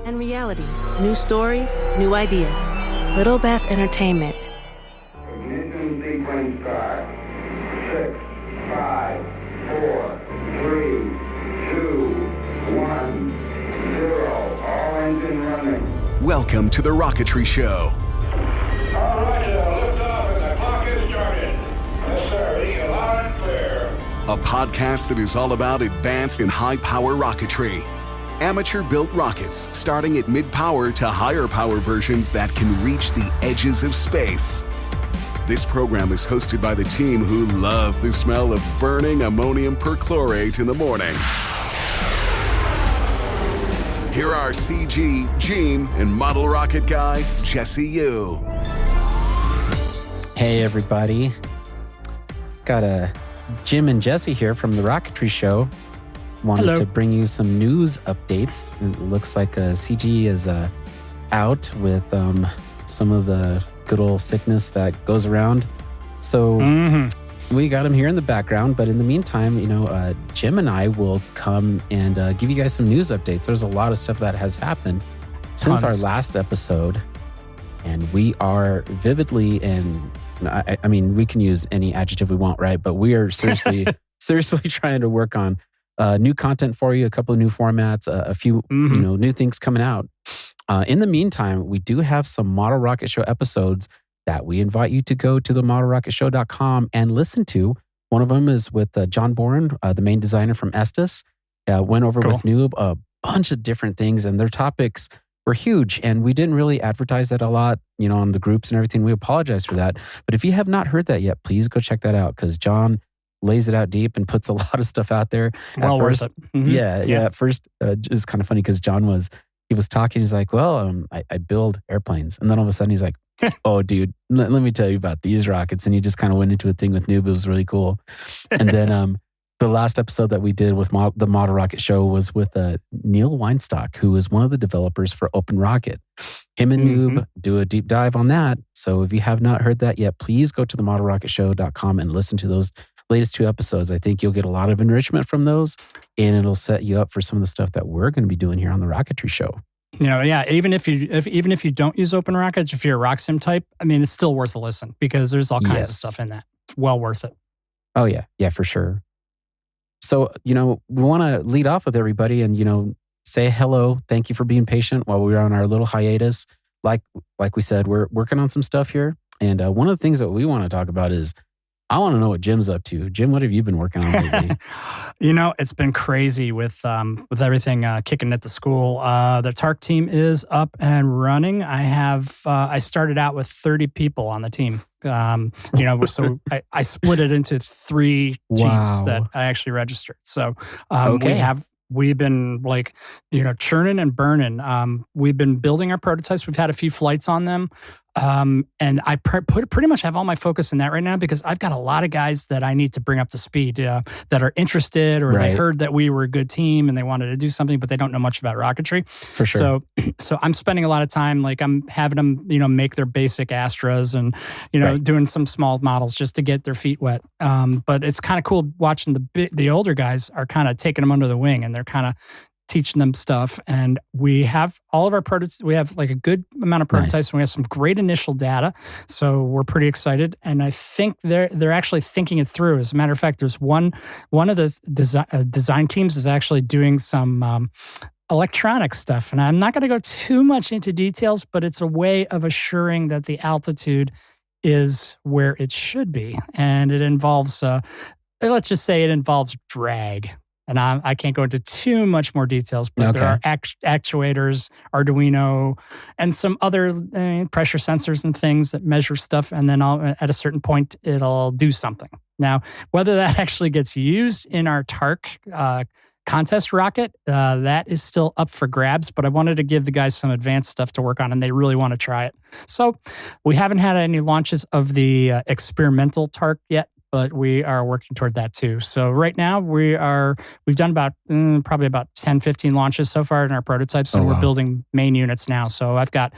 and reality. New stories, new ideas. Little Beth Entertainment. Ignition sequence start. 6, 5, 4, 3, 2, 1, 0. All engine running. Welcome to The Rocketry Show. All right, lift off and the clock is started. Yes, sir. Reading loud and clear. A podcast that is all about advanced and high-power rocketry. Amateur-built rockets, starting at mid-power to higher-power versions that can reach the edges of space. This program is hosted by the team who love the smell of burning ammonium perchlorate in the morning. Here are CG, Gheem, and model rocket guy, Jesse U. Hey, everybody. Got Jim and Jesse here from The Rocketry Show. Wanted to bring you some news updates. It looks like CG is out with some of the good old sickness that goes around. So we got him here in the background. But in the meantime, Jim and I will come and give you guys some news updates. There's a lot of stuff that has happened since our last episode. And we are vividly and I mean, we can use any adjective we want, right? But we are seriously trying to work on new content for you, a couple of new formats, a few new things coming out. In the meantime, we do have some Model Rocket Show episodes that we invite you to go to TheRocketryShow.com and listen to. One of them is with John Boren, the main designer from Estes. Went over with Noob a bunch of different things, and their topics were huge. And we didn't really advertise that a lot, on the groups and everything. We apologize for that. But if you have not heard that yet, please go check that out, because John lays it out deep and puts a lot of stuff out there. Well worth it. Mm-hmm. Yeah. At first, it's kind of funny because John was talking. He's like, well, I build airplanes. And then all of a sudden he's like, oh, dude, let me tell you about these rockets. And he just kind of went into a thing with Noob. It was really cool. And then the last episode that we did with the Model Rocket Show was with Neil Weinstock, who is one of the developers for Open Rocket. Him and Noob do a deep dive on that. So if you have not heard that yet, please go to themodelrocketshow.com and listen to those latest 2 episodes. I think you'll get a lot of enrichment from those, and it'll set you up for some of the stuff that we're going to be doing here on the Rocketry Show. Even if you don't use Open Rockets, if you're a rock sim type, I mean, it's still worth a listen because there's all kinds of stuff in that. It's well worth it. Oh yeah, for sure. So we want to lead off with everybody and say hello. Thank you for being patient while we were on our little hiatus. Like we said, we're working on some stuff here, and one of the things that we want to talk about is, I want to know what Jim's up to. Jim, what have you been working on lately? It's been crazy with everything kicking at the school. The TARC team is up and running. I started out with 30 people on the team. So I split it into 3 teams that I actually registered. So we've been churning and burning. We've been building our prototypes. We've had a few flights on them. And I pretty much have all my focus in that right now because I've got a lot of guys that I need to bring up to speed that are interested, or they heard that we were a good team and they wanted to do something, but they don't know much about rocketry. For sure. So I'm spending a lot of time, I'm having them, make their basic Astras and, doing some small models just to get their feet wet. But it's kind of cool watching the older guys are kind of taking them under the wing, and they're kind of teaching them stuff. And we have all of our prototypes. We have a good amount of prototypes. And we have some great initial data. So we're pretty excited. And I think they're actually thinking it through. As a matter of fact, there's one of the design teams is actually doing some electronic stuff. And I'm not going to go too much into details, but it's a way of assuring that the altitude is where it should be. And it involves, let's just say it involves drag. And I can't go into too much more details, but there are actuators, Arduino, and some other pressure sensors and things that measure stuff. And then at a certain point, it'll do something. Now, whether that actually gets used in our TARC contest rocket, that is still up for grabs. But I wanted to give the guys some advanced stuff to work on, and they really want to try it. So we haven't had any launches of the experimental TARC yet, but we are working toward that too. So right now we've done about probably about 10, 15 launches so far in our prototypes, and we're building main units now. So we've got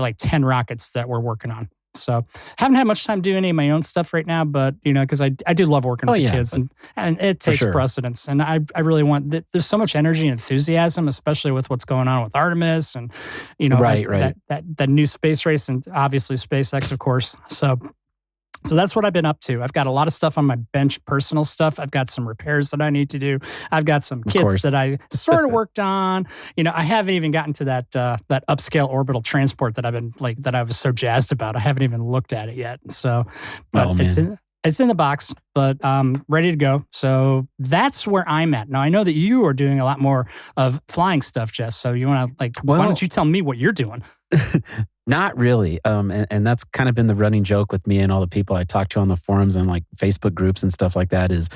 like 10 rockets that we're working on. So haven't had much time doing any of my own stuff right now, but because I do love working with the kids, and it takes precedence. And I really want there's so much energy and enthusiasm, especially with what's going on with Artemis and that new space race, and obviously SpaceX, of course. So that's what I've been up to. I've got a lot of stuff on my bench, personal stuff. I've got some repairs that I need to do. I've got some kits that I sort of worked on. I haven't even gotten to that upscale orbital transport that that I was so jazzed about. I haven't even looked at it yet. So, but it's in the box, but ready to go. So that's where I'm at now. I know that you are doing a lot more of flying stuff, Jess. So you want to why don't you tell me what you're doing? Not really. And that's kind of been the running joke with me and all the people I talk to on the forums and like Facebook groups and stuff like that is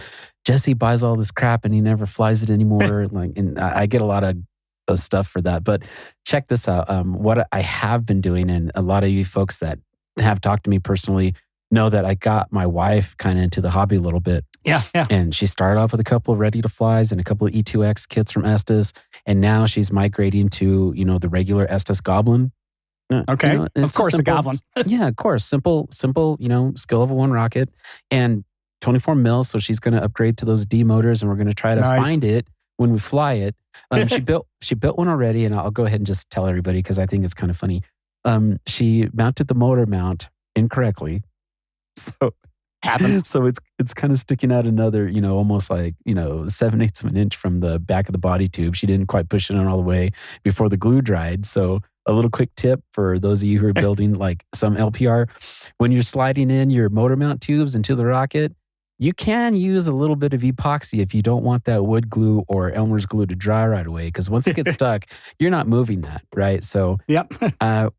Jesse buys all this crap and he never flies it anymore. And I get a lot of stuff for that. But check this out. What I have been doing, and a lot of you folks that have talked to me personally know that I got my wife kind of into the hobby a little bit. Yeah. And she started off with a couple of ready to flies and a couple of E2X kits from Estes. And now she's migrating to, the regular Estes Goblin. Okay. Of course, a Goblin. Yeah, of course. Simple, skill level 1 rocket. And 24 mils, so she's going to upgrade to those D motors, and we're going to try to find it when we fly it. She built one already, and I'll go ahead and just tell everybody because I think it's kind of funny. She mounted the motor mount incorrectly. So happens. So it's kind of sticking out another, almost like, 7/8 of an inch from the back of the body tube. She didn't quite push it on all the way before the glue dried. So a little quick tip for those of you who are building like some LPR, when you're sliding in your motor mount tubes into the rocket, you can use a little bit of epoxy if you don't want that wood glue or Elmer's glue to dry right away. Because once it gets stuck, you're not moving that, right? So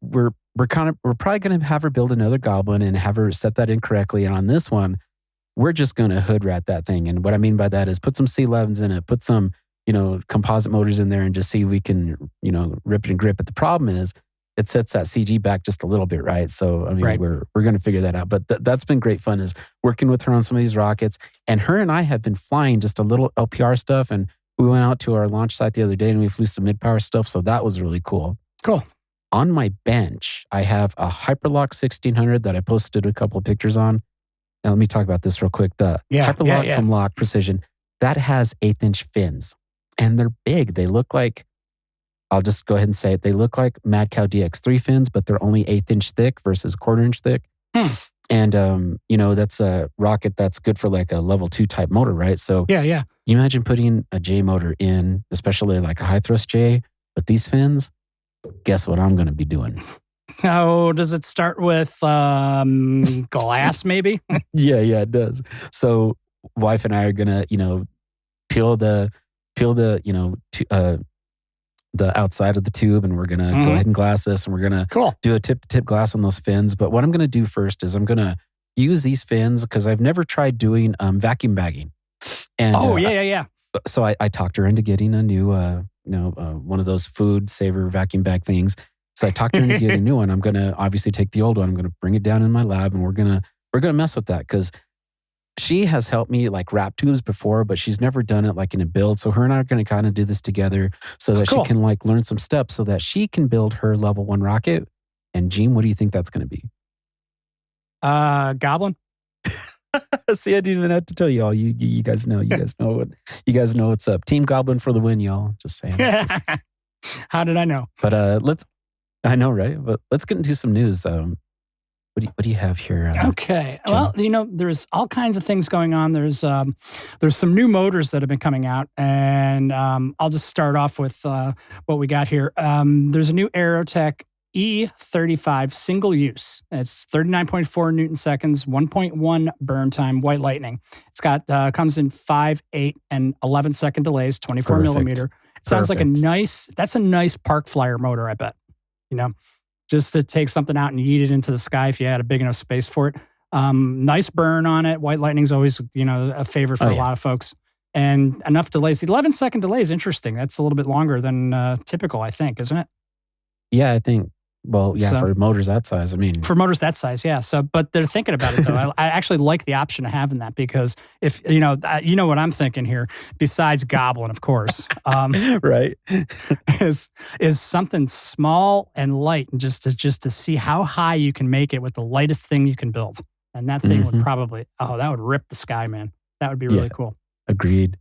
we're probably going to have her build another Goblin and have her set that in correctly. And on this one, we're just going to hood rat that thing. And what I mean by that is put some C11s in it, put some composite motors in there, and just see if we can, rip it and grip it. The problem is it sets that CG back just a little bit, right? So, I mean, we're going to figure that out. But that's been great fun, is working with her on some of these rockets. And her and I have been flying just a little LPR stuff. And we went out to our launch site the other day and we flew some mid-power stuff. So that was really cool. Cool. On my bench, I have a Hyperlock 1600 that I posted a couple of pictures on. And let me talk about this real quick. The Hyperlock from Lock Precision, that has 1/8-inch fins. And they're big. They look like, I'll just go ahead and say it, they look like Mad Cow DX3 fins, but they're only 1/8 thick versus 1/4 thick. And, that's a rocket that's good for like a level 2 type motor, right? So you imagine putting a J motor in, especially like a high thrust J, with these fins. Guess what I'm going to be doing? Oh, does it start with glass maybe? Yeah, it does. So wife and I are going to, peel the outside of the tube, and we're going to go ahead and glass this, and we're going to do a tip-to-tip glass on those fins. But what I'm going to do first is I'm going to use these fins because I've never tried doing vacuum bagging. And, So I talked her into getting a new, one of those food saver vacuum bag things. So I talked her into getting a new one. I'm going to obviously take the old one. I'm going to bring it down in my lab, and we're going to mess with that because she has helped me like wrap tubes before, but she's never done it like in a build. So her and I are going to kind of do this together so that she can like learn some steps so that she can build her level 1 rocket. And Gheem, what do you think that's going to be? Goblin. See, I didn't even have to tell y'all. You guys know. You guys know what's up. Team Goblin for the win, y'all. Just saying. How did I know? But I know, right? But let's get into some news. What do you have here? Okay. Well, there's all kinds of things going on. There's some new motors that have been coming out, and I'll just start off with what we got here. There's a new Aerotech E35 single use. It's 39.4 Newton seconds, 1.1 burn time, white lightning. It's got comes in 5, 8, and 11 second delays, 24 millimeter. It sounds like a nice park flyer motor, I bet. Just to take something out and yeet it into the sky if you had a big enough space for it. Nice burn on it. White lightning's always, a favorite for a lot of folks. And enough delays. The 11-second delay is interesting. That's a little bit longer than typical, I think, isn't it? Yeah, I think Well, yeah, So- for motors that size. I mean, For motors that size, yeah. So, but they're thinking about it though. I actually like the option of having that because if you know what I'm thinking here. Besides gobbling, of course, right? is something small and light, and just to see how high you can make it with the lightest thing you can build. And that thing would probably that would rip the sky, man. That would be really cool. Agreed.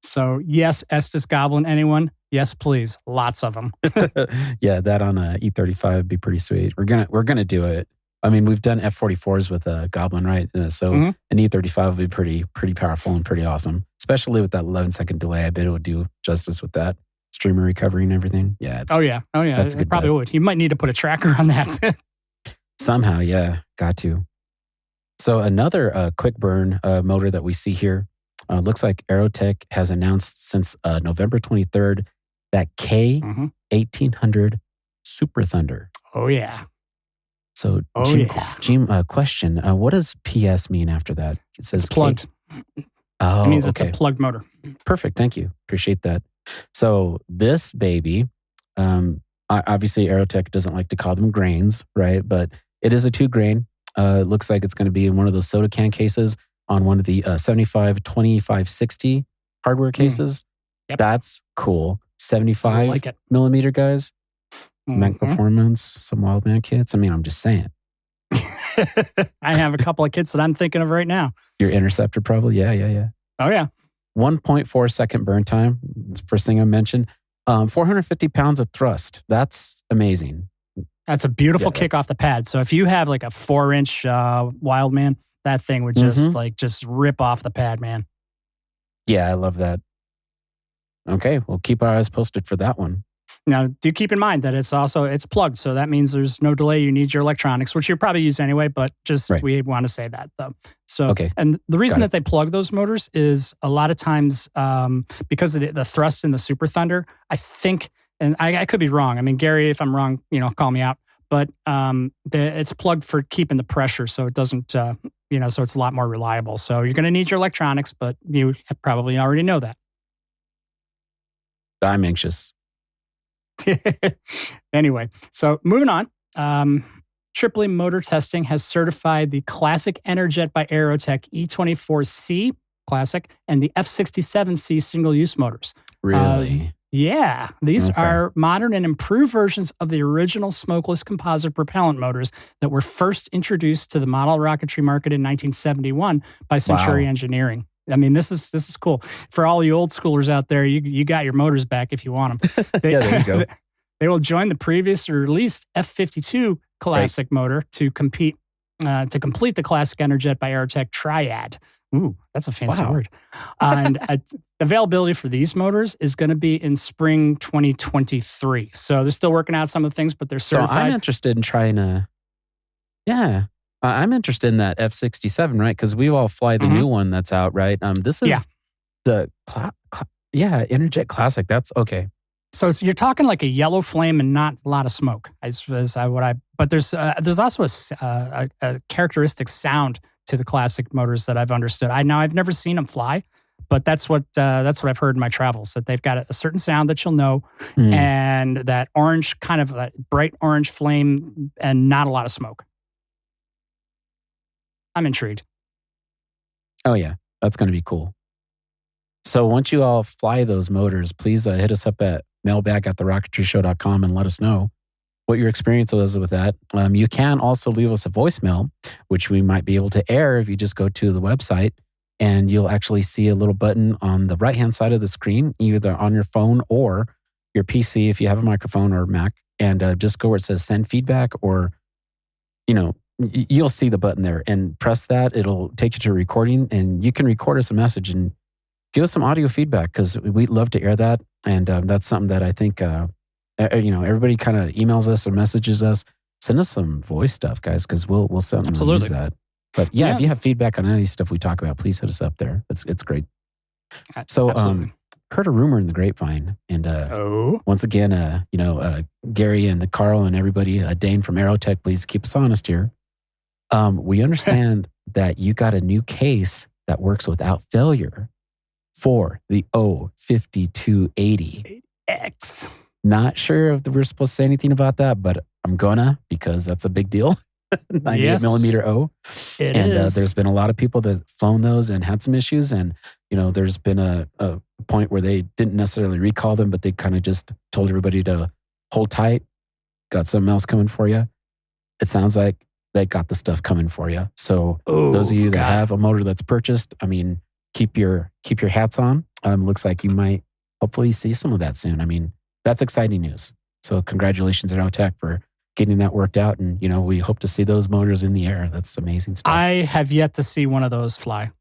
So yes, Estes goblin, anyone? Yes, please. Lots of them. Yeah, that on a E35 would be pretty sweet. We're gonna do it. I mean, we've done F44s with a Goblin, right? So an E35 would be pretty powerful and pretty awesome, especially with that 11-second delay. I bet it would do justice with that streamer recovery and everything. Yeah. Oh yeah. That's a It good probably bet. would. You might need to put a tracker on that. Somehow, yeah, got to. So another quick burn motor that we see here looks like Aerotech has announced since November 23rd that K1800 Super Thunder. Oh yeah. So, Gheem, question: what does PS mean after that? It says It's plugged. Oh, It means okay. it's a plugged motor. Perfect. Thank you. Appreciate that. So this baby, obviously Aerotech doesn't like to call them grains, right? But it is a 2-grain. It looks like it's going to be in one of those soda can cases on one of the 75/25/60 hardware cases. Yep. That's cool. I 75 like it. millimeter, guys. Mac Mhm. Performance, some Wild Man kits. I mean, I'm just saying. I have a couple of kits that I'm thinking of right now. Your Interceptor probably. Yeah. Oh yeah. 1.4 second burn time. That's the first thing I mentioned. 450 pounds of thrust. That's amazing. That's a beautiful Yeah, kick that's- off the pad. So if you have like a 4-inch Wildman, that thing would just rip off the pad, man. Yeah, I love that. Okay, we'll keep our eyes posted for that one. Now, do keep in mind that it's plugged. So that means there's no delay. You need your electronics, which you'll probably use anyway, but just Right. we want to say that though. So, Okay. and the reason Got it. that they plug those motors is a lot of times because of the thrust in the Super Thunder, I think, and I could be wrong. I mean, Gary, if I'm wrong, call me out. But it's plugged for keeping the pressure, so it doesn't, so it's a lot more reliable. So you're going to need your electronics, but you probably already know that. I'm anxious. Anyway, so moving on. AAA Motor Testing has certified the Classic Enerjet by Aerotech E24C Classic and the F67C single-use motors. Really? Yeah, these Okay. are modern and improved versions of the original smokeless composite propellant motors that were first introduced to the model rocketry market in 1971 by Century Wow. Engineering. I mean, this is cool for all you old schoolers out there. You got your motors back if you want them. Yeah, there you go. They will join the previously released F52 Classic motor to complete the Classic Enerjet by Aerotech Triad. Ooh, that's a fancy Wow. word. And availability for these motors is going to be in spring 2023. So they're still working out some of the things, but they're So certified. I'm interested in trying to. Yeah, I'm interested in that F67, right? Because we all fly the Mhm. new one that's out, right? This is Yeah. the Enerjet Classic. That's okay. So you're talking like a yellow flame and not a lot of smoke. But there's also a characteristic sound to the classic motors that I've understood. I've never seen them fly, but that's what I've heard in my travels, that they've got a certain sound that you'll know, Hmm. and that orange, kind of that bright orange flame, and not a lot of smoke. I'm intrigued. Oh yeah, that's going to be cool. So once you all fly those motors, please hit us up at mailbag@TheRocketryShow.com and let us know what your experience was with that. You can also leave us a voicemail, which we might be able to air if you just go to the website, and you'll actually see a little button on the right-hand side of the screen, either on your phone or your PC if you have a microphone or Mac, and just go where it says send feedback, or, you'll see the button there, and press that. It'll take you to recording, and you can record us a message and give us some audio feedback, because we'd love to air that. And that's something that I think, everybody kind of emails us or messages us. Send us some voice stuff, guys, because we'll certainly use Absolutely. that. But yeah, Yeah. if you have feedback on any of these stuff we talk about, please hit us up there. It's great. So Absolutely. heard a rumor in the grapevine, and Oh, once again, Gary and Carl and everybody, Dane from Aerotech, please keep us honest here. We understand that you got a new case that works without failure for the O5280. X. Not sure if we're supposed to say anything about that, but I'm gonna, because that's a big deal. 98 millimeter O. It is. There's been a lot of people that flown those and had some issues. And, there's been a point where they didn't necessarily recall them, but they kind of just told everybody to hold tight. Got something else coming for you. It sounds like they got the stuff coming for you. So those of you that have a motor that's purchased, I mean, keep your hats on. Looks like you might hopefully see some of that soon. I mean, that's exciting news. So congratulations at Tech for getting that worked out. And, we hope to see those motors in the air. That's amazing stuff. I have yet to see one of those fly.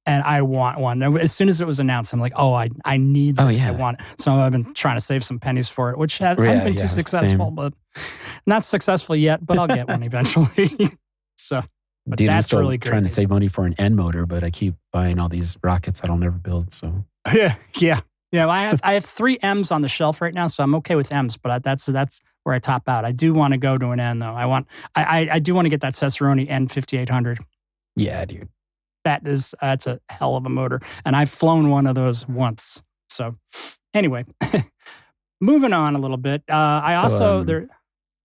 And I want one. As soon as it was announced, I'm like, I need this. I want it. So I've been trying to save some pennies for it, which hasn't been too successful, but not successful yet, but I'll get one eventually. So but Dude, that's I'm still really great. trying to save money for an N motor, but I keep buying all these rockets that I'll never build. So Yeah. I have 3 M's on the shelf right now, so I'm okay with M's, but that's where I top out. I do want to go to an N though. I do want to get that Cesaroni N5800. Yeah, dude. That's a hell of a motor, and I've flown one of those once. So anyway, moving on a little bit. Oh,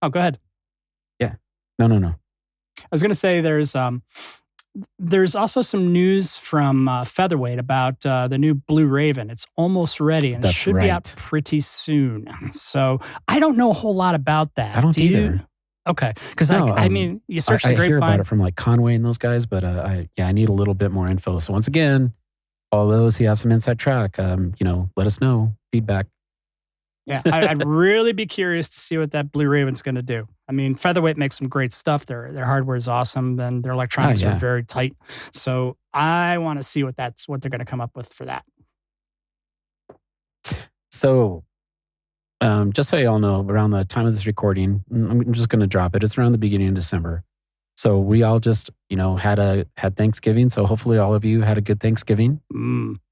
go ahead. Yeah. No. I was going to say there's also some news from Featherweight about the new Blue Raven. It's almost ready and it should be out pretty soon. So I don't know a whole lot about that. I don't either. Okay, because I mean, you search the grapevine. I hear about it from like Conway and those guys, but I need a little bit more info. So once again, all those who have some inside track, let us know, feedback. Yeah, I'd really be curious to see what that Blue Raven's going to do. I mean, Featherweight makes some great stuff. Their hardware is awesome, and their electronics are very tight. So I want to see what they're going to come up with for that. So, just so you all know, around the time of this recording, I'm just going to drop it. It's around the beginning of December. So we all just, had Thanksgiving. So hopefully all of you had a good Thanksgiving.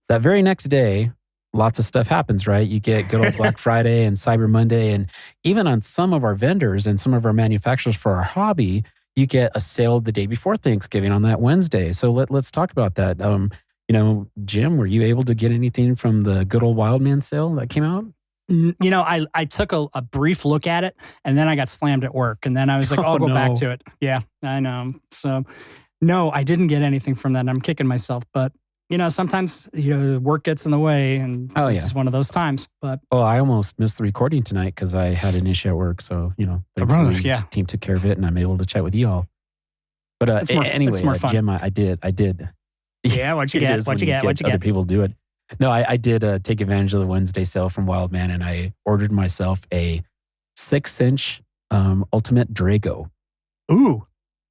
That very next day, lots of stuff happens, right? You get good old Black Friday and Cyber Monday. And even on some of our vendors and some of our manufacturers for our hobby, you get a sale the day before Thanksgiving on that Wednesday. So let's talk about that. Jim, were you able to get anything from the good old Wildman sale that came out? I took a brief look at it, and then I got slammed at work, and then I was like, I'll go back to it. Yeah, I know. So, no, I didn't get anything from that. I'm kicking myself, but sometimes work gets in the way, and this is one of those times. But I almost missed the recording tonight because I had an issue at work. So thankfully, the team took care of it, and I'm able to chat with you all. But anyway, Jim, I did. Yeah, what'd you get? What'd you get? Other people do it. No, I did take advantage of the Wednesday sale from Wildman, and I ordered myself a 6-inch Ultimate Drago. Ooh.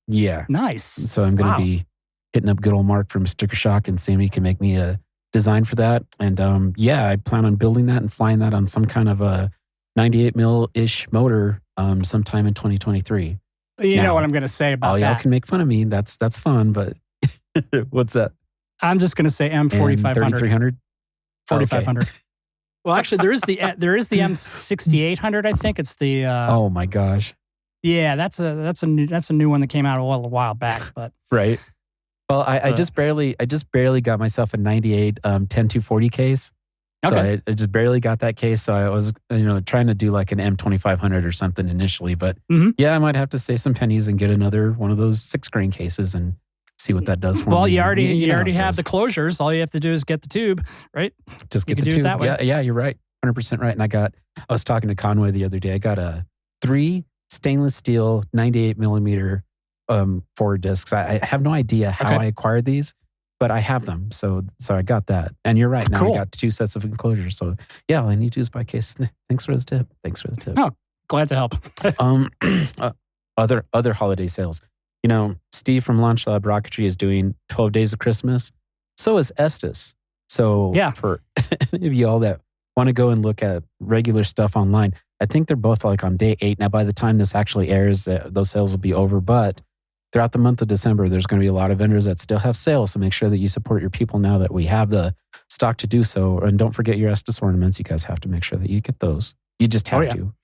Yeah. Nice. So I'm going to be hitting up good old Mark from Sticker Shock and seeing if he can make me a design for that. And I plan on building that and flying that on some kind of a 98 mil-ish motor sometime in 2023. You know what I'm going to say about that. Y'all can make fun of me. That's fun, but what's that? I'm just going to say M4500. 3300? 4500. Okay. Well, actually, there is the M6800. I think it's the. Oh my gosh! Yeah, that's a new one that came out a while back. But right. Well, I just barely got myself a 98 10240 case. So I just barely got that case. So I was trying to do like an M2500 or something initially, but I might have to save some pennies and get another one of those 6-grain cases and see what that does for me. Well, you already have the closures. All you have to do is get the tube, right? Just get the tube. That way. Yeah, you're right. 100% right. And I was talking to Conway the other day. I got 3 stainless steel 98 millimeter forward discs. I have no idea how I acquired these, but I have them. So I got that. And you're right. Now I got 2 sets of enclosures. So yeah, all I need to do is buy case. Thanks for the tip. Oh, glad to help. Other holiday sales. Steve from Launch Lab Rocketry is doing 12 Days of Christmas. So is Estes. So for any of y'all that want to go and look at regular stuff online, I think they're both like on day 8. Now, by the time this actually airs, those sales will be over. But throughout the month of December, there's going to be a lot of vendors that still have sales. So make sure that you support your people now that we have the stock to do so. And don't forget your Estes ornaments. You guys have to make sure that you get those. You just have to.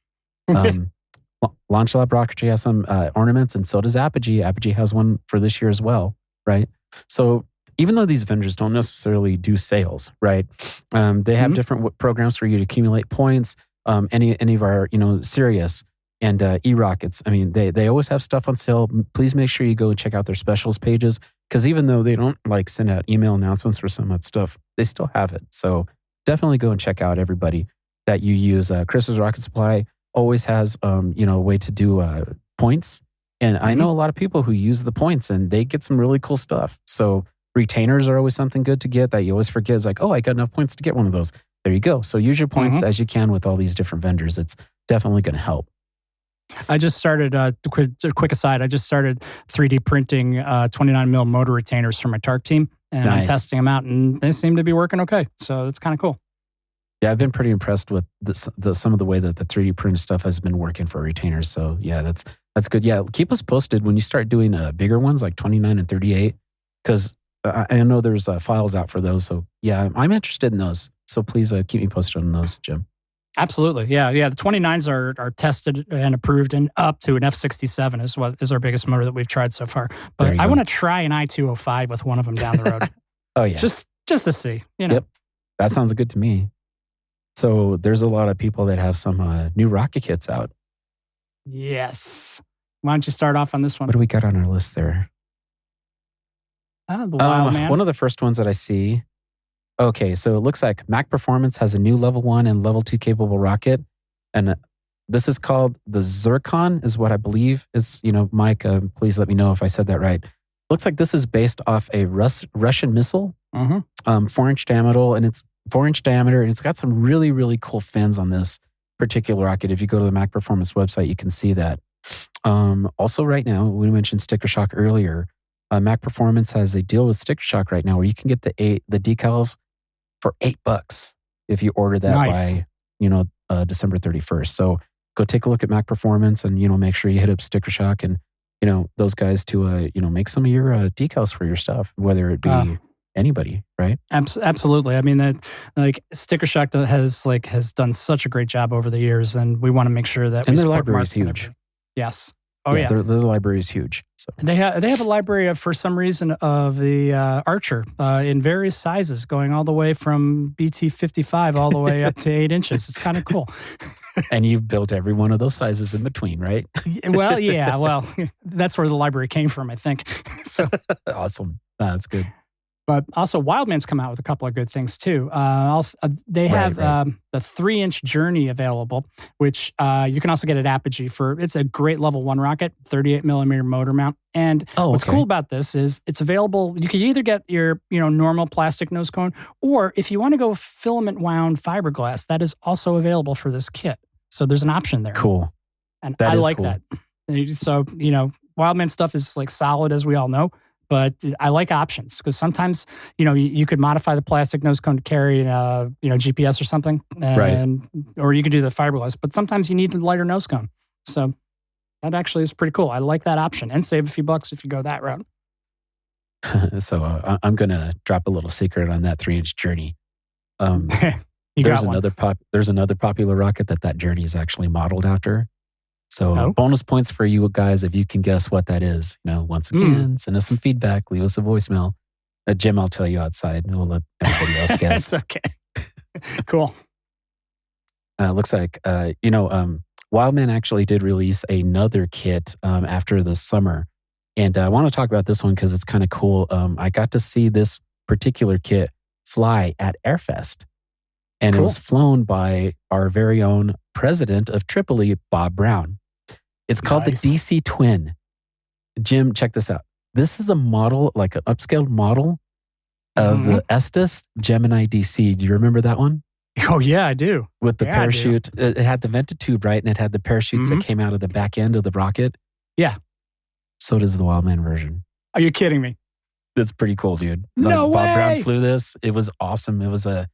Launch Lab Rocketry has some ornaments, and so does Apogee. Apogee has one for this year as well, right? So even though these vendors don't necessarily do sales, right? They have different programs for you to accumulate points. Any of our, Sirius, And E-Rockets, I mean, they always have stuff on sale. Please make sure you go and check out their specials pages, because even though they don't like send out email announcements for some of that stuff, they still have it. So definitely go and check out everybody that you use. Chris's Rocket Supply always has, a way to do points. And I know a lot of people who use the points and they get some really cool stuff. So retainers are always something good to get that you always forget. It's like, oh, I got enough points to get one of those. There you go. So use your points as you can with all these different vendors. It's definitely going to help. I just started, quick aside, I just started 3D printing 29mm motor retainers for my TARC team. And I'm testing them out and they seem to be working okay. So it's kind of cool. Yeah, I've been pretty impressed with some of the way that the 3D print stuff has been working for retainers. So yeah, that's good. Yeah, keep us posted when you start doing bigger ones like 29 and 38, because I know there's files out for those. So yeah, I'm interested in those. So please keep me posted on those, Jim. Absolutely. Yeah. The 29s are tested and approved and up to an F67 is our biggest motor that we've tried so far. But I want to try an I-205 with one of them down the road. Oh yeah. Just to see, Yep. That sounds good to me. So there's a lot of people that have some new rocket kits out. Yes. Why don't you start off on this one? What do we got on our list there? The Wild Man. One of the first ones that I see. Okay, so it looks like Mac Performance has a new level 1 and level 2 capable rocket. And this is called the Zircon, is what I believe is, Mike, please let me know if I said that right. Looks like this is based off a Russian missile, 4-inch diameter, and it's got some really, really cool fins on this particular rocket. If you go to the Mac Performance website, you can see that. Also right now, we mentioned Sticker Shock earlier. Mac Performance has a deal with Sticker Shock right now where you can get the decals for $8 if you order that by, December 31st. So go take a look at Mac Performance and, make sure you hit up Sticker Shock and, those guys to, make some of your decals for your stuff, whether it be anybody, right? Absolutely. I mean, that Sticker Shock has done such a great job over the years, and we want to make sure that their library is huge. Yes. Oh yeah. Their library is huge. So they have a library of, for some reason, of the Archer in various sizes, going all the way from BT-55 all the way up to 8 inches. It's kind of cool. And you've built every one of those sizes in between, right? Well, yeah. Well, that's where the library came from, I think. So awesome. That's good. But also, Wildman's come out with a couple of good things too. They have the 3-inch Journey available, which you can also get at Apogee for. It's a great level 1 rocket, 38mm motor mount. And what's cool about this is it's available. You can either get your normal plastic nose cone, or if you want to go filament wound fiberglass, that is also available for this kit. So there's an option there. Cool. And I like that. So Wildman stuff is solid, as we all know. But I like options because sometimes, you could modify the plastic nose cone to carry, GPS or something, or you could do the fiberglass. But sometimes you need a lighter nose cone. So that actually is pretty cool. I like that option and save a few bucks if you go that route. So I'm going to drop a little secret on that 3-inch Journey. There's another popular rocket that Journey is actually modeled after. So bonus points for you guys if you can guess what that is. Once again, send us some feedback, leave us a voicemail. Jim, I'll tell you outside, and we'll let everybody else guess. That's okay. Cool. Looks like, Wildman actually did release another kit after the summer. And I want to talk about this one because it's kind of cool. I got to see this particular kit fly at Airfest. And It was flown by our very own president of Tripoli, Bob Brown. It's called the DC Twin. Jim, check this out. This is a model, like an upscaled model of the Estes Gemini DC. Do you remember that one? Oh, yeah, I do. With the parachute. It had the vented tube, right? And it had the parachutes that came out of the back end of the rocket. Yeah. So does the Wildman version. Are you kidding me? It's pretty cool, dude. No way! Bob Brown flew this. It was awesome. It was a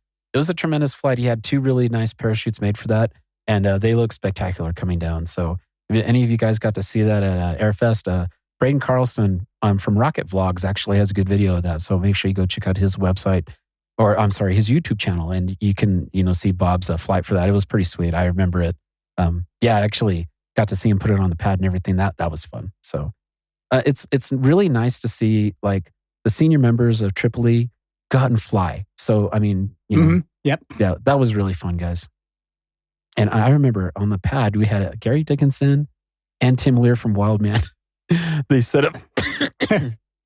tremendous flight. He had 2 really nice parachutes made for that. And they look spectacular coming down. So if any of you guys got to see that at Airfest, Braden Carlson from Rocket Vlogs actually has a good video of that. So make sure you go check out his website, his YouTube channel. And you can, see Bob's flight for that. It was pretty sweet. I remember it. I actually got to see him put it on the pad and everything. That was fun. So it's really nice to see the senior members of Tripoli go out and fly. So, I mean, Yep. Yeah, that was really fun, guys. And I remember on the pad, we had Gary Dickinson and Tim Lear from Wildman. They set up,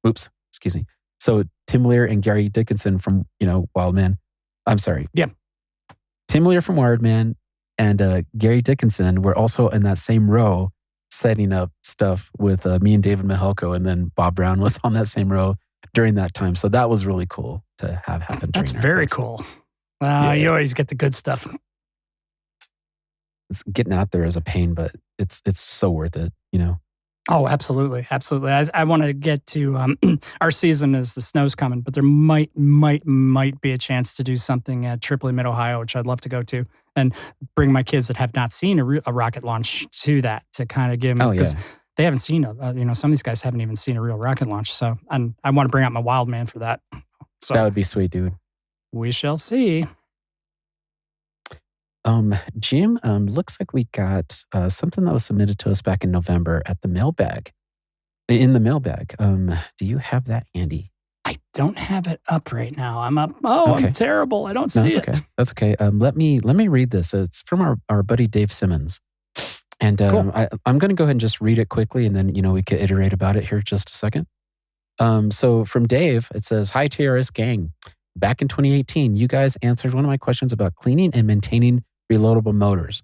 oops, excuse me. So Tim Lear and Gary Dickinson from, Wildman. I'm sorry. Yeah. Tim Lear from Wildman and Gary Dickinson were also in that same row setting up stuff with me and David Mihalko. And then Bob Brown was on that same row during that time. So that was really cool to have happen. That's very cool. You always get the good stuff. It's getting out there is a pain, but it's so worth it, Oh, absolutely. Absolutely. I want to get to our season as the snow's coming, but there might be a chance to do something at Tripoli, Mid-Ohio, which I'd love to go to and bring my kids that have not seen a rocket launch to that to kind of give them, because they haven't seen, some of these guys haven't even seen a real rocket launch. So and I want to bring out my wild man for that. So that would be sweet, dude. We shall see. Jim, looks like we got something that was submitted to us back in November at the mailbag. In the mailbag, do you have that handy? I don't have it up right now. I'm up. Oh, okay. I'm terrible. I don't see it. Okay. That's okay. Let me read this. It's from our buddy Dave Simmons, and cool. I'm going to go ahead and just read it quickly, and then we could iterate about it here just a second. So from Dave, it says, "Hi TRS gang. Back in 2018, you guys answered one of my questions about cleaning and maintaining reloadable motors.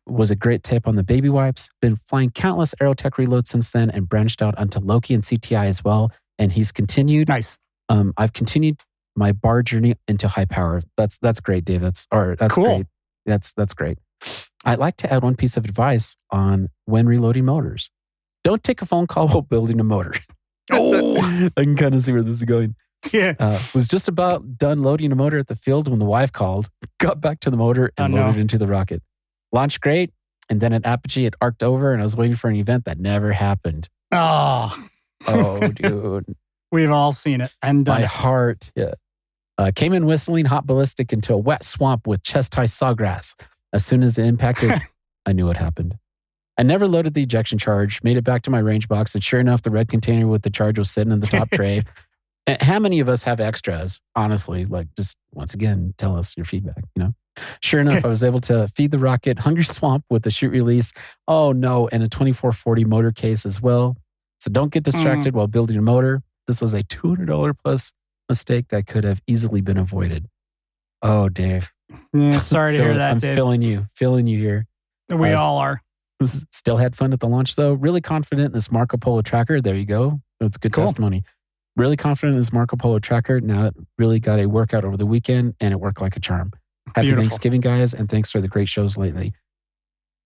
Was a great tip on the baby wipes. Been flying countless Aerotech reloads since then and branched out onto Loki and CTI as well. And he's continued. Nice. I've continued my bar journey into high power. That's great, Dave. That's cool. Great. That's great. I'd like to add one piece of advice on when reloading motors. Don't take a phone call while building a motor." Oh, I can kind of see where this is going. Yeah. Was just about done loading a motor at the field when the wife called, got back to the motor and loaded into the rocket. Launched great. And then at Apogee, it arced over and I was waiting for an event that never happened. Oh, dude. We've all seen it. And my heart came in whistling hot ballistic into a wet swamp with chest-high sawgrass. As soon as it impacted, I knew what happened. I never loaded the ejection charge, made it back to my range box, and sure enough, the red container with the charge was sitting in the top tray. And how many of us have extras? Honestly, just once again, tell us your feedback, Sure enough, I was able to feed the rocket Hungry Swamp with the chute release. Oh no, and a 2440 motor case as well. So don't get distracted while building a motor. This was a $200 plus mistake that could have easily been avoided. Oh, Dave. Yeah, sorry to hear that, Dave. I'm feeling you here. We all are. Still had fun at the launch though. Really confident in this Marco Polo tracker. There you go. That's good testimony. Really confident in this Marco Polo tracker. Now it really got a workout over the weekend and it worked like a charm. Happy Thanksgiving, guys, and thanks for the great shows lately.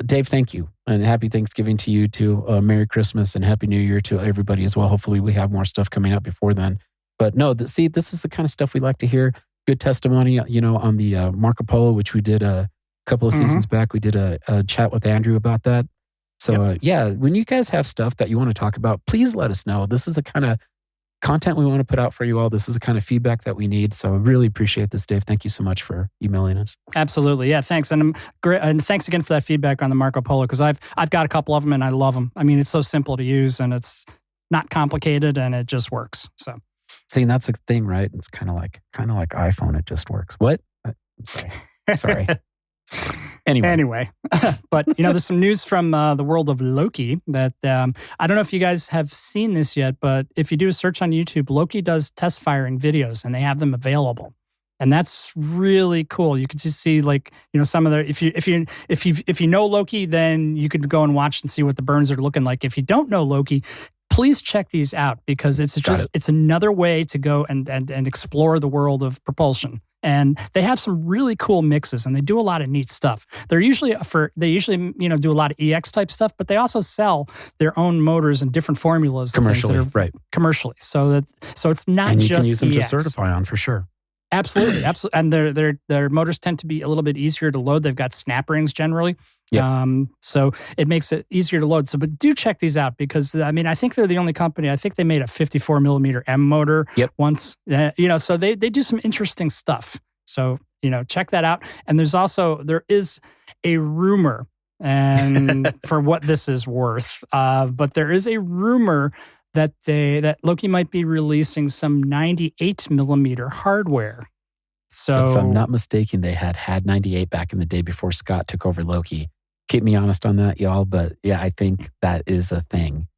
Dave, thank you. And happy Thanksgiving to you too. Merry Christmas and Happy New Year to everybody as well. Hopefully we have more stuff coming out before then. But no, this is the kind of stuff we like to hear. Good testimony, on the Marco Polo, which we did a couple of seasons back. We did a chat with Andrew about that. So when you guys have stuff that you want to talk about, please let us know. This is the kind of content we want to put out for you all. This is the kind of feedback that we need. So I really appreciate this, Dave. Thank you so much for emailing us. Absolutely. Yeah, thanks. And thanks again for that feedback on the Marco Polo, because I've got a couple of them and I love them. I mean, it's so simple to use and it's not complicated and it just works. So see, and that's the thing, right? It's kind of like iPhone. It just works. What? I'm sorry. Sorry. Anyway. But there's some news from the world of Loki that I don't know if you guys have seen this yet, but if you do a search on YouTube, Loki does test firing videos and they have them available. And that's really cool. You can just see some of the if you know Loki, then you could go and watch and see what the burns are looking like. If you don't know Loki, please check these out because it's another way to go and explore the world of propulsion. And they have some really cool mixes and they do a lot of neat stuff. They usually do a lot of EX type stuff, but they also sell their own motors and different formulas commercially, right? Commercially. So it's not and you just can use them EX. to certify on for sure. Absolutely. And their motors tend to be a little bit easier to load. They've got snap rings generally. Yeah. So it makes it easier to load. So, but do check these out because I think they're the only company. I think they made a 54 millimeter M motor once. So they do some interesting stuff. So check that out. And there is a rumor, and for what this is worth, but there is a rumor that Loki might be releasing some 98 millimeter hardware So if I'm not mistaken, they had 98 back in the day before Scott took over Loki. Keep me honest on that, y'all. But yeah, I think that is a thing.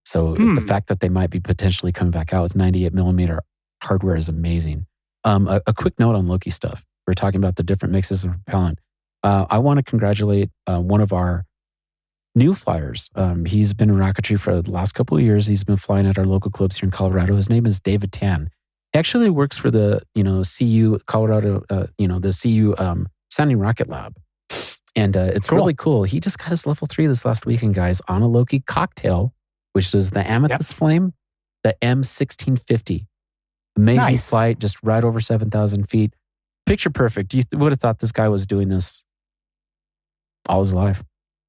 So the fact that they might be potentially coming back out with 98 millimeter hardware is amazing. A quick note on Loki stuff. We're talking about the different mixes of propellant. I want to congratulate one of our new flyers. He's been in rocketry for the last couple of years. He's been flying at our local clubs here in Colorado. His name is David Tan. He actually works for the CU Colorado, the CU Sounding Rocket Lab, and it's really cool. He just got his level 3 this last weekend, guys, on a Loki cocktail, which is the Amethyst Flame, the M1650. Amazing flight, just right over 7,000 feet. Picture perfect. You would have thought this guy was doing this all his life.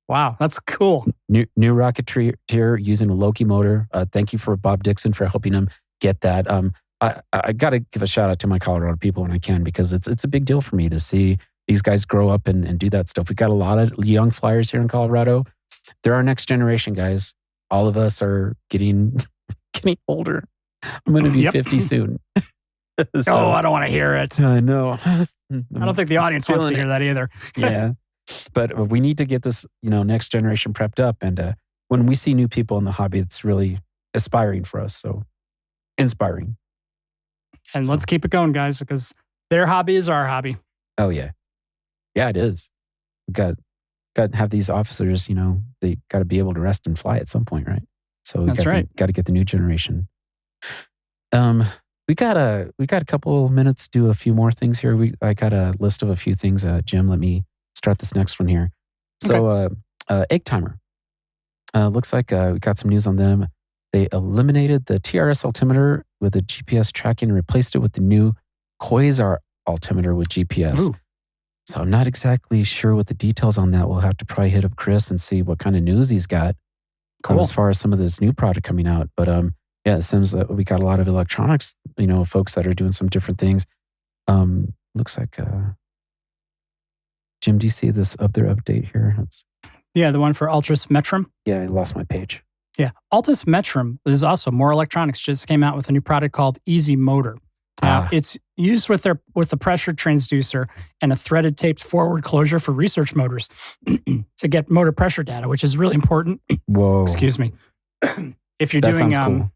Wow, that's cool. New rocketry here using a Loki motor. Thank you for Bob Dixon for helping him get that. I got to give a shout out to my Colorado people when I can, because it's a big deal for me to see these guys grow up and do that stuff. We've got a lot of young flyers here in Colorado. They're our next generation, guys. All of us are getting older. I'm going to be 50 soon. So, I don't want to hear it. I know. I don't think the audience wants to hear that either. Yeah. But we need to get this, next generation prepped up. And when we see new people in the hobby, it's really aspiring for us. So inspiring. And let's keep it going, guys, because their hobby is our hobby. Oh, yeah. Yeah, it is. We got to have these officers, they got to be able to rest and fly at some point, right? So we got to get the new generation. We got a couple minutes to do a few more things here. I got a list of a few things. Jim, let me start this next one here. So, Egg Timer. Looks like we got some news on them. They eliminated the TRS altimeter with the GPS tracking and replaced it with the new Quasar altimeter with GPS. Ooh. So I'm not exactly sure what the details on that. We'll have to probably hit up Chris and see what kind of news he's got. Cool. As far as some of this new product coming out. But yeah, it seems that we got a lot of electronics, folks that are doing some different things. Looks like, Jim, do you see this other update here? Yeah, the one for Altus Metrum. Yeah, I lost my page. Yeah, Altus Metrum is also more electronics. Just came out with a new product called Easy Motor. It's used with the pressure transducer and a threaded taped forward closure for research motors to get motor pressure data, which is really important. Whoa! Excuse me. If you're doing, cool.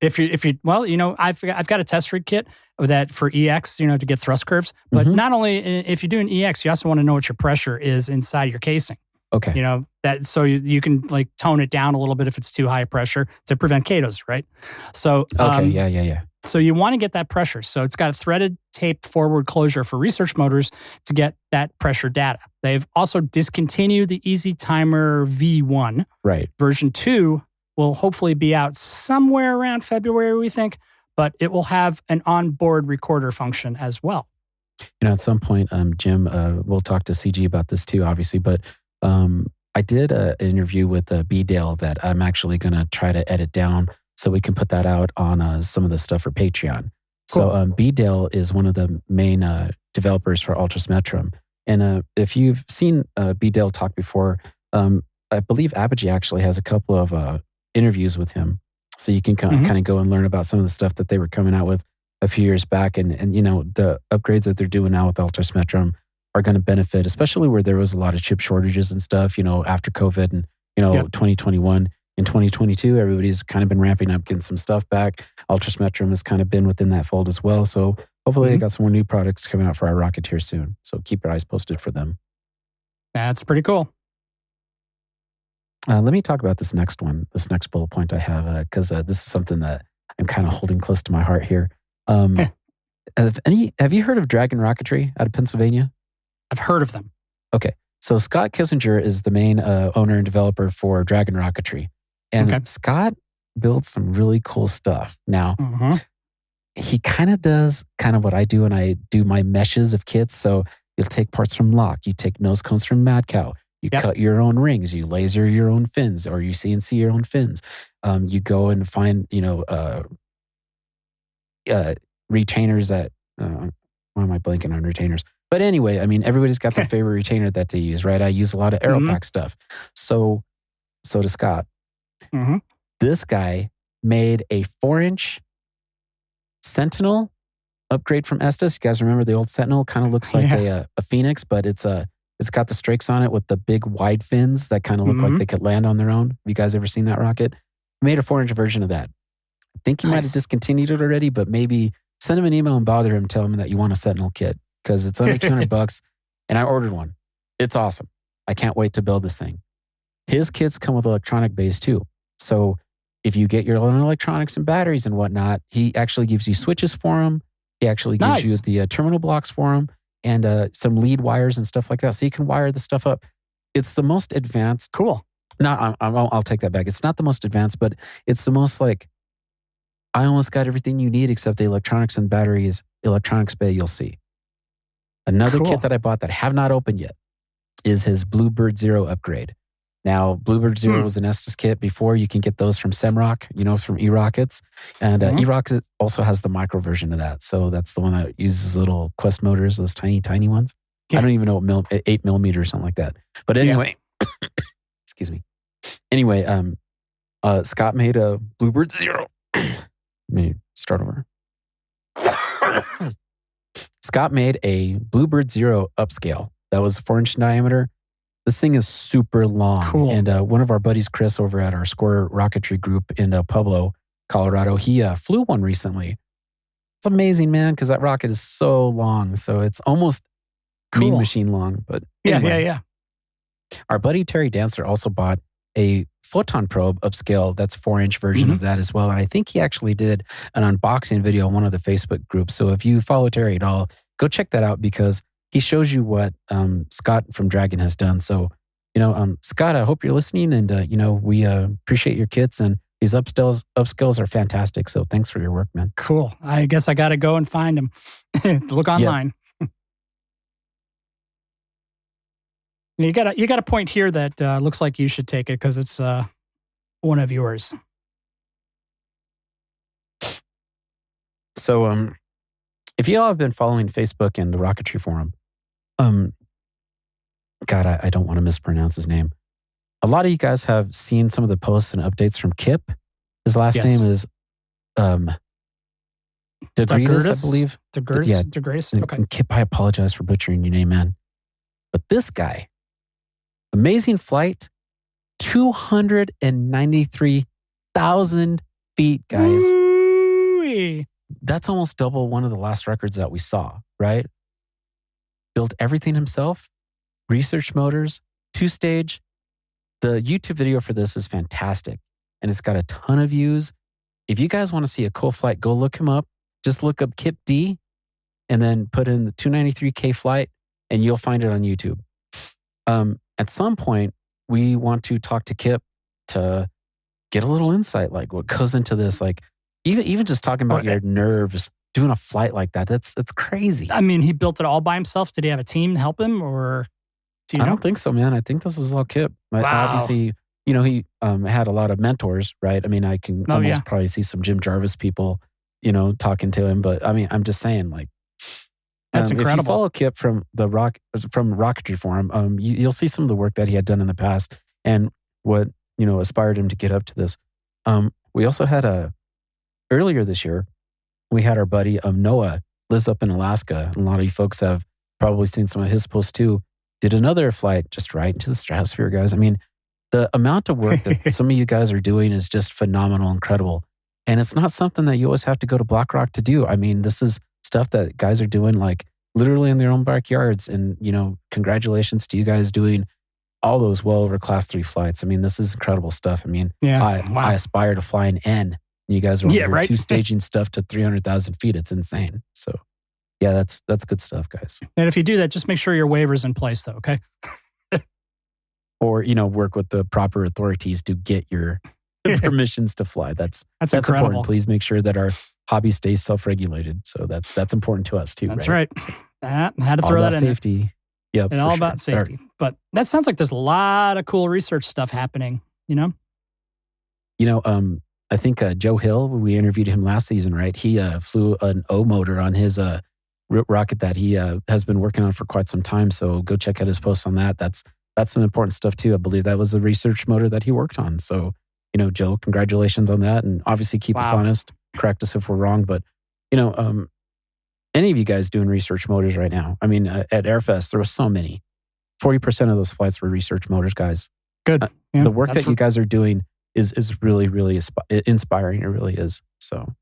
if you I've got a test rig kit that for EX, to get thrust curves. But not only if you're doing EX, you also want to know what your pressure is inside your casing. Okay. That so you can like tone it down a little bit if it's too high pressure to prevent CATOs, right? So yeah. So you want to get that pressure. So it's got a threaded taped forward closure for research motors to get that pressure data. They've also discontinued the Easy Timer V1. Right. Version 2 will hopefully be out somewhere around February, we think, but it will have an onboard recorder function as well. At some point, Jim, we'll talk to CG about this too, obviously, but I did an interview with B-Dale that I'm actually going to try to edit down so we can put that out on some of the stuff for Patreon. Cool. So B-Dale is one of the main developers for Altus Metrum. And if you've seen B-Dale talk before, I believe Apogee actually has a couple of interviews with him. So you can kind of go and learn about some of the stuff that they were coming out with a few years back. And the upgrades that they're doing now with Altus Metrum are going to benefit, especially where there was a lot of chip shortages and stuff, after COVID and, 2021 and 2022, everybody's kind of been ramping up, getting some stuff back. Altus Metrum has kind of been within that fold as well. So hopefully they got some more new products coming out for our Rocketeer soon. So keep your eyes posted for them. That's pretty cool. Let me talk about this next one, this next bullet point I have, because this is something that I'm kind of holding close to my heart here. Have you heard of Dragon Rocketry out of Pennsylvania? I've heard of them. Okay. So Scott Kissinger is the main owner and developer for Dragon Rocketry. And Scott builds some really cool stuff. Now, he kind of does what I do, and I do my meshes of kits. So you'll take parts from Lock, you take nose cones from Mad Cow, you cut your own rings, you laser your own fins, or you CNC your own fins. You go and find, retainers that, why am I blanking on retainers? But anyway, everybody's got their favorite retainer that they use, right? I use a lot of Aeropack stuff. So does Scott. This guy made a 4-inch Sentinel upgrade from Estes. You guys remember the old Sentinel? Kind of looks like a Phoenix, but it's got the strakes on it with the big wide fins that kind of look like they could land on their own. Have you guys ever seen that rocket? We made a 4-inch version of that. I think you might have discontinued it already, but maybe send him an email and bother him, tell him that you want a Sentinel kit because it's under $200 and I ordered one. It's awesome. I can't wait to build this thing. His kits come with electronic bays too. So if you get your own electronics and batteries and whatnot, he actually gives you switches for them. He actually gives you the terminal blocks for them and some lead wires and stuff like that. So you can wire the stuff up. It's the most advanced. Cool. I'll take that back. It's not the most advanced, but it's the most like, I almost got everything you need except the electronics and batteries, electronics bay you'll see. Another kit that I bought that I have not opened yet is his Bluebird Zero upgrade. Now, Bluebird Zero was an Estes kit before. You can get those from Semrock, from eRockets. And eRockets also has the micro version of that. So that's the one that uses little Quest motors, those tiny, tiny ones. Yeah. I don't even know what 8 millimeter or something like that. But anyway, excuse me. Anyway, Scott made a Bluebird Zero. Let me start over. Scott made a Bluebird Zero upscale. That was 4-inch diameter. This thing is super long. Cool. And one of our buddies, Chris, over at our Score Rocketry group in Pueblo, Colorado, he flew one recently. It's amazing, man, because that rocket is so long. So it's almost Mean Machine long. But anyway, yeah. Our buddy Terry Dancer also bought a photon probe upscale. That's 4-inch version of that as well. And I think he actually did an unboxing video on one of the Facebook groups. So if you follow Terry at all, go check that out because he shows you what Scott from Dragon has done. So, Scott, I hope you're listening and, we appreciate your kits and these upscales are fantastic. So thanks for your work, man. Cool. I guess I got to go and find them. Look online. You got a point here that looks like you should take it because it's one of yours. So, if you all have been following Facebook and the Rocketry Forum, God, I don't want to mispronounce his name. A lot of you guys have seen some of the posts and updates from Kip. His last name is DeGretis, I believe. DeGretis? Okay. And Kip, I apologize for butchering your name, man. But this guy, amazing flight, 293,000 feet, guys. Woo-wee. That's almost double one of the last records that we saw, right? Built everything himself, research motors, 2-stage. The YouTube video for this is fantastic. And it's got a ton of views. If you guys want to see a cool flight, go look him up. Just look up Kip D and then put in the 293K flight and you'll find it on YouTube. At some point, we want to talk to Kip to get a little insight, like what goes into this. Like even just talking about your nerves doing a flight like that, that's crazy. I mean, he built it all by himself. Did he have a team help him or do you know? I don't think so, man. I think this was all Kip. Wow. Obviously, he had a lot of mentors, right? I mean, I can almost probably see some Jim Jarvis people, talking to him. But I mean, I'm just saying, like, that's incredible. If you follow Kip from Rocketry Forum, you'll see some of the work that he had done in the past and what aspired him to get up to this. We also had earlier this year, we had our buddy Noah, lives up in Alaska. And a lot of you folks have probably seen some of his posts too. Did another flight just right into the stratosphere, guys. I mean, the amount of work that some of you guys are doing is just phenomenal, incredible. And it's not something that you always have to go to BlackRock to do. I mean, this is stuff that guys are doing like literally in their own backyards. And, congratulations to you guys doing all those well over class 3 flights. I mean, this is incredible stuff. I mean, I aspire to fly an N. And you guys are over two staging stuff to 300,000 feet. It's insane. So yeah, that's good stuff, guys. And if you do that, just make sure your waiver's in place though, okay? Or, work with the proper authorities to get your permissions to fly. That's important. Please make sure that our hobby stays self-regulated. So that's important to us too. That's right. I had to throw that in safety. There. Yep. And all about safety. But that sounds like there's a lot of cool research stuff happening, I think Joe Hill, we interviewed him last season, right? He flew an O motor on his rocket that he has been working on for quite some time. So go check out his posts on that. That's some important stuff too. I believe that was a research motor that he worked on. So, Joe, congratulations on that. And obviously keep us honest, correct us if we're wrong. But, any of you guys doing research motors right now? I mean, at Airfest, there was so many. 40% of those flights were research motors, guys. Good. The work that you guys are doing is really, really inspiring. It really is. So,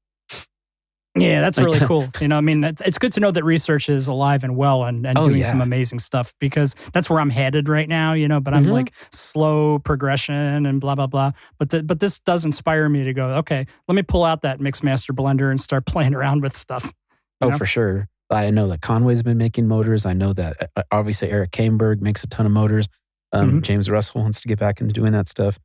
yeah, that's really cool. You know, I mean, it's good to know that research is alive and well and doing some amazing stuff, because that's where I'm headed right now, you know, but I'm like slow progression and blah, blah, blah. But this does inspire me to go, okay, let me pull out that Mixmaster blender and start playing around with stuff. Oh, for sure. I know that Conway's been making motors. I know that obviously Eric Kaimberg makes a ton of motors. James Russell wants to get back into doing that stuff.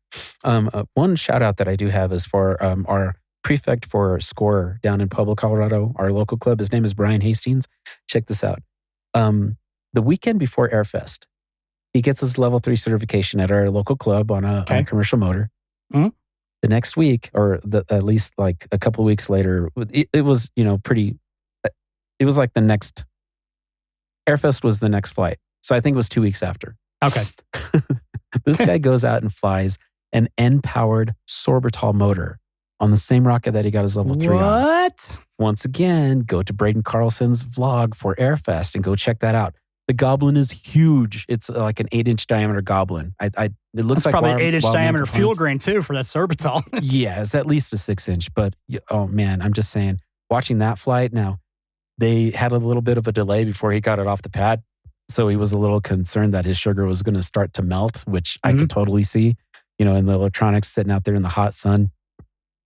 One shout out that I do have is for our prefect for SCORE down in Pueblo, Colorado, our local club. His name is Brian Hastings. Check this out. The weekend before Airfest, he gets his level 3 certification at our local club on a commercial motor. Mm-hmm. The next week, or at least like a couple of weeks later, it was, you know, pretty... It was like the next... Airfest was the next flight. So I think it was 2 weeks after. Okay. This guy goes out and flies an N-powered Sorbitol motor on the same rocket that he got his level 3 on. What? Once again, go to Braden Carlson's vlog for Airfest and go check that out. The Goblin is huge. It's like an 8-inch diameter Goblin. It looks like probably an 8-inch diameter fuel grain too for that Sorbitol. Yeah, it's at least a 6-inch. But oh man, I'm just saying, watching that flight now, they had a little bit of a delay before he got it off the pad. So he was a little concerned that his sugar was going to start to melt, which I could totally see, you know, in the electronics sitting out there in the hot sun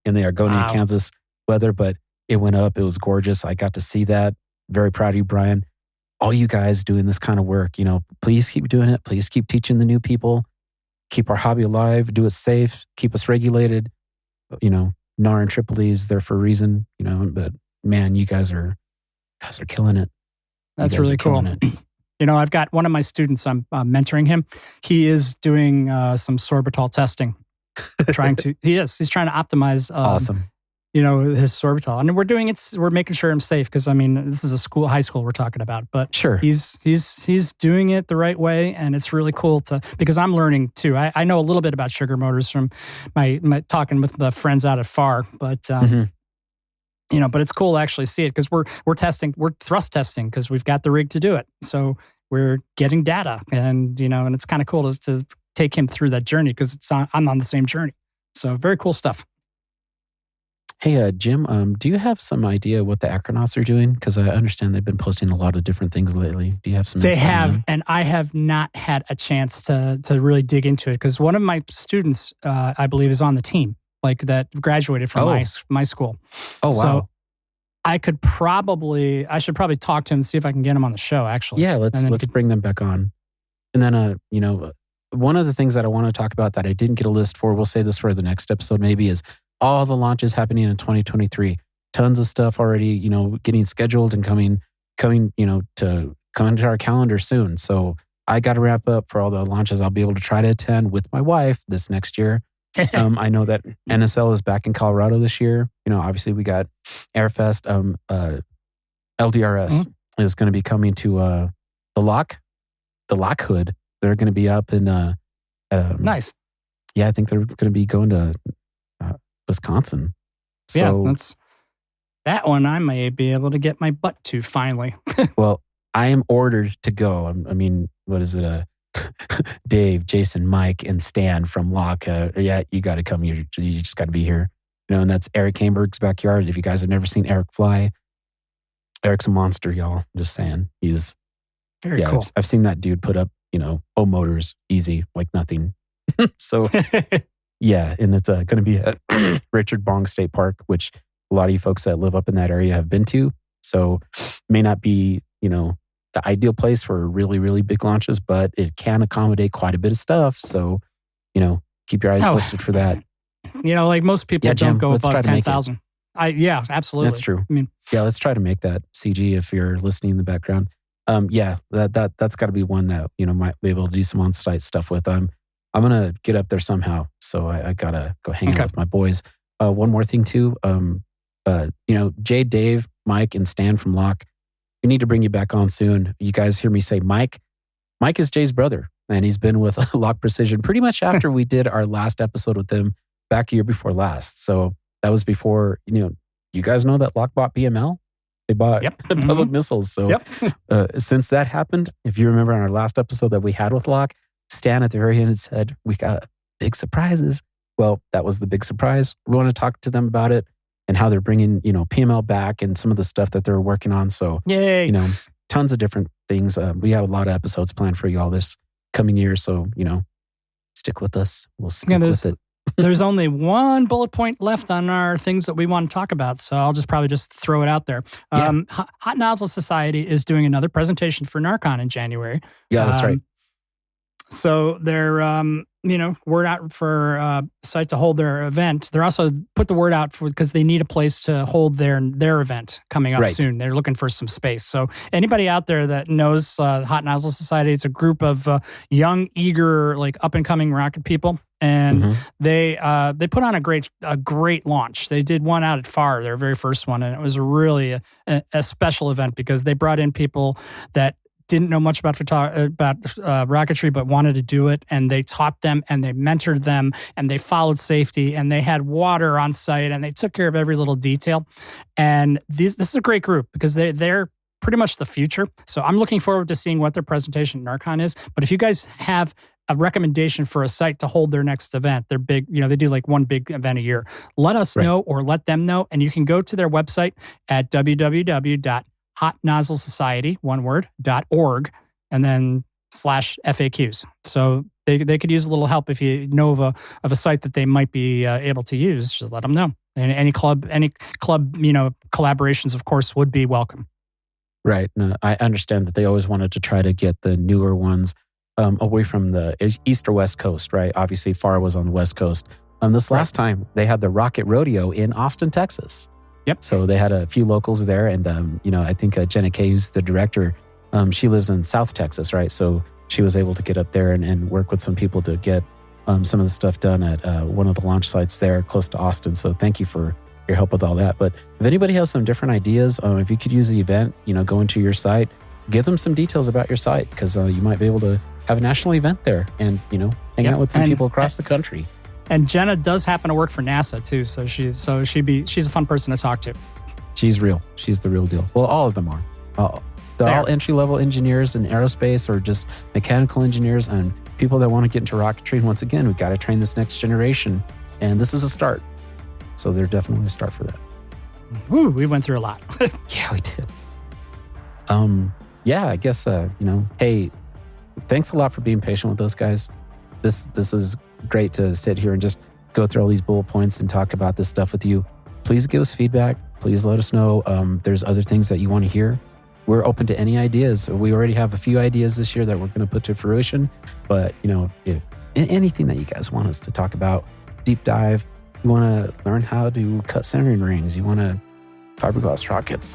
in the Argonia, Kansas weather. But it went up. It was gorgeous. I got to see that. Very proud of you, Brian. All you guys doing this kind of work, you know, please keep doing it. Please keep teaching the new people. Keep our hobby alive. Do it safe. Keep us regulated. You know, NAR and Tripoli is there for a reason, you know, but man, you guys are killing it. That's really cool. You know, I've got one of my students, I'm mentoring him. He is doing some sorbitol testing. He's trying to optimize, awesome. You know, his sorbitol. And we're making sure I'm safe, because I mean, this is high school we're talking about, but sure. He's doing it the right way. And it's really cool because I'm learning too. I know a little bit about sugar motors from my talking with the friends out at FAR, but, you know, but it's cool to actually see it, because we're thrust testing, because we've got the rig to do it. So we're getting data, and, you know, and it's kind of cool to take him through that journey, because I'm on the same journey. So very cool stuff. Hey, Jim, do you have some idea what the Acronauts are doing? Because I understand they've been posting a lot of different things lately. Do you have some insight? They have, and I have not had a chance to really dig into it, because one of my students, I believe, is on the team, like that graduated from my school. Oh, wow. So I should probably talk to him and see if I can get him on the show, actually. Yeah, let's bring them back on. And then, you know, one of the things that I want to talk about that I didn't get a list for, we'll say this for the next episode maybe, is all the launches happening in 2023. Tons of stuff already, you know, getting scheduled and coming, you know, to come into our calendar soon. So I got to wrap up for all the launches I'll be able to try to attend with my wife this next year. I know that NSL is back in Colorado this year. You know, obviously we got Airfest. LDRS is going to be coming to the Lock Hood. They're going to be up in nice. Yeah, I think they're going to be going to Wisconsin. So, yeah, that one I may be able to get my butt to finally. Well, I am ordered to go. I mean, what is it? Dave, Jason, Mike, and Stan from Lock. Yeah, you got to come. You just got to be here. You know, and that's Eric Kaimberg's backyard. If you guys have never seen Eric fly, Eric's a monster, y'all. I'm just saying. He's very cool. I've seen that dude put up, you know, motors easy, like nothing. So, yeah, and it's going to be at Richard Bong State Park, which a lot of you folks that live up in that area have been to. So, may not be, you know, the ideal place for really, really big launches, but it can accommodate quite a bit of stuff. So, you know, keep your eyes posted for that. You know, like most people don't go above 10,000. Yeah, absolutely. That's true. I mean, yeah, let's try to make that, CG, if you're listening in the background. Yeah, that's got to be one that, you know, might be able to do some on-site stuff with. I'm gonna get up there somehow, so I gotta go hang out with my boys. One more thing too, you know, Jay, Dave, Mike, and Stan from Lock. We need to bring you back on soon. You guys hear me say Mike? Mike is Jay's brother, and he's been with Lock Precision pretty much after we did our last episode with them back a year before last. So that was before, you know, you guys know that Lock bought BML? They bought public missiles. So since that happened, if you remember on our last episode that we had with Locke, Stan at the very end said, we got big surprises. Well, that was the big surprise. We want to talk to them about it and how they're bringing, PML back and some of the stuff that they're working on. So, yay. Tons of different things. We have a lot of episodes planned for you all this coming year. So, stick with us. We'll stick with it. There's only one bullet point left on our things that we want to talk about. So I'll probably just throw it out there. Hot Nozzle Society is doing another presentation for Narcon in January. Yeah, that's right. So they're, word out for a site to hold their event. They're also put the word out because they need a place to hold their event coming up soon. They're looking for some space. So anybody out there that knows Hot Nozzle Society, it's a group of young, eager, like up and coming rocket people. And they put on a great launch. They did one out at FAR, their very first one, and it was really a special event because they brought in people that didn't know much about rocketry, but wanted to do it. And they taught them and they mentored them and they followed safety and they had water on site and they took care of every little detail. And this is a great group because they're pretty much the future. So I'm looking forward to seeing what their presentation at Narcon is. But if you guys have a recommendation for a site to hold their next event, they're big, they do like one big event a year. Let us know or let them know. And you can go to their website at www.hotnozzlesociety, one word, .org, and then /FAQs. So they could use a little help if you know of a site that they might be able to use. Just let them know. And any club, collaborations, of course, would be welcome. Right. No, I understand that they always wanted to try to get the newer ones away from the East or West Coast, right? Obviously, FAR was on the West Coast. This last time, they had the Rocket Rodeo in Austin, Texas. Yep. So they had a few locals there. And, I think Jenna Kay, who's the director, she lives in South Texas, right? So she was able to get up there and work with some people to get some of the stuff done at one of the launch sites there close to Austin. So thank you for your help with all that. But if anybody has some different ideas, if you could use the event, go into your site, give them some details about your site because you might be able to have a national event there and, hang out with some people across the country. And Jenna does happen to work for NASA too. So she's a fun person to talk to. She's real. She's the real deal. Well, all of them are. They're all entry-level engineers in aerospace or just mechanical engineers and people that want to get into rocketry. And once again, we've got to train this next generation. And this is a start. So they're definitely a start for that. Woo, we went through a lot. Yeah, we did. I guess, hey, thanks a lot for being patient with us, guys. This is great to sit here and just go through all these bullet points and talk about this stuff with you. Please give us feedback. Please let us know there's other things that you want to hear. We're open to any ideas. We already have a few ideas this year that we're going to put to fruition. But, if anything that you guys want us to talk about, deep dive, you want to learn how to cut centering rings, you want to fiberglass rockets.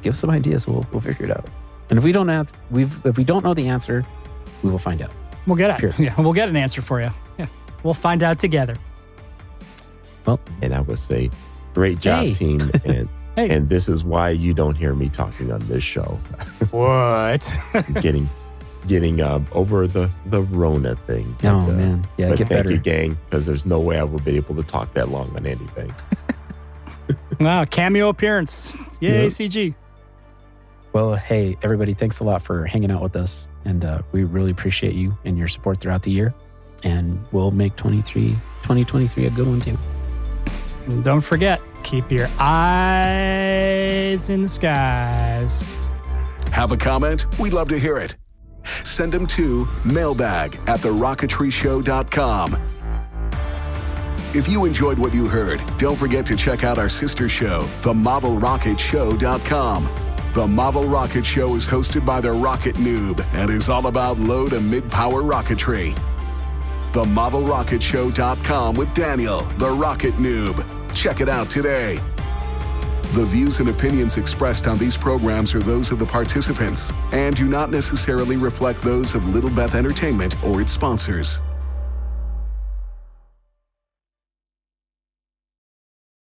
Give us some ideas. We'll figure it out. And if we don't know the answer, we will find out. We'll get it. Yeah, we'll get an answer for you. Yeah, we'll find out together. Well, and I would say, great job, team. And and this is why you don't hear me talking on this show. What? getting over the Rona thing. But, man, yeah, but get thank better, you, gang, because there's no way I would be able to talk that long on anything. Wow, cameo appearance! Yay, Yep. CG. Well, hey, everybody, thanks a lot for hanging out with us. And we really appreciate you and your support throughout the year. And we'll make 2023 a good one, too. And don't forget, keep your eyes in the skies. Have a comment? We'd love to hear it. Send them to mailbag@TheRocketryShow.com. If you enjoyed what you heard, don't forget to check out our sister show, TheModelRocketShow.com. The Model Rocket Show is hosted by the Rocket Noob and is all about low to mid-power rocketry. TheModelRocketShow.com with Daniel, the Rocket Noob. Check it out today. The views and opinions expressed on these programs are those of the participants and do not necessarily reflect those of Little Beth Entertainment or its sponsors.